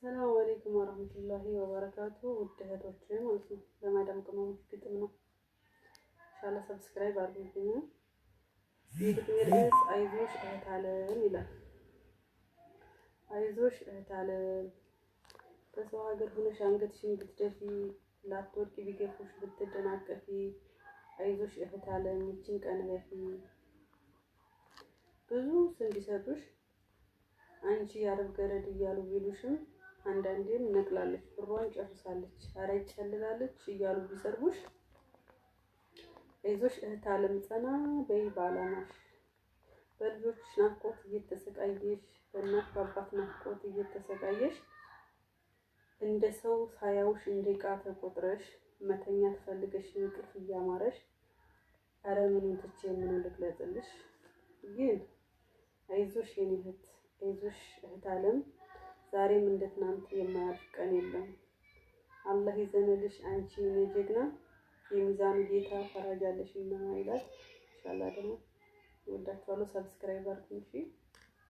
ሰላም አለይኩም ወራህመቱላሂ ወበረካቱ ውድ እህቶቼ ማለት ነው። በማዳም ቅመሞች ግጥም ነው። ኢንሻአላህ ሰብስክራይብ አድርጉኝ። የግጥሜ ርዕስ አይዞሽ እህት አለም ይላል። አይዞሽ እህት አለም በሰው ሀገር ሆነሽ አንገትሽን ብትደፊ ላትወድቂ ቢገፉሽ ብትደናቀፊ አይዞሽ እህት አለም ይችን ቀን ለፊ ብዙ ስም ቢሰጡሽ አንቺ ያረብ ገረድ እያሉ ቢሉሽም አንዳንዴም ነቅላለች ብሯን ጨርሳለች አረ ይጨልላለች እያሉ ቢሰርቡሽ አይዞሽ እህት አለም ጸና በይ ባላማሽ በልጆችሽ ናፍቆት እየተሰቃየሽ በእናት በአባት ናፍቆት እየተሰቃየሽ እንደ ሰው ሳያውሽ እንደቃ ተቆጥረሽ መተኛት ፈልገሽ እንቅልፍ እያማረሽ አረ ምኑን ትቼ ምኑን ልግለጽልሽ ግን አይዞሽ የኔ እህት አይዞሽ እህት አለም ዛሬም እንደ ትናንት የማያልፍ ቀን የለም አላህ ይዘንልሽ አንቺ የኔ ጀግና የሚዛኑ ጌታ ፈራጅ አለሽና ይላል። ኢንሻአላህ ደግሞ ወዳችኋለሁ። ሰብስክራይብ አድርጉኝ።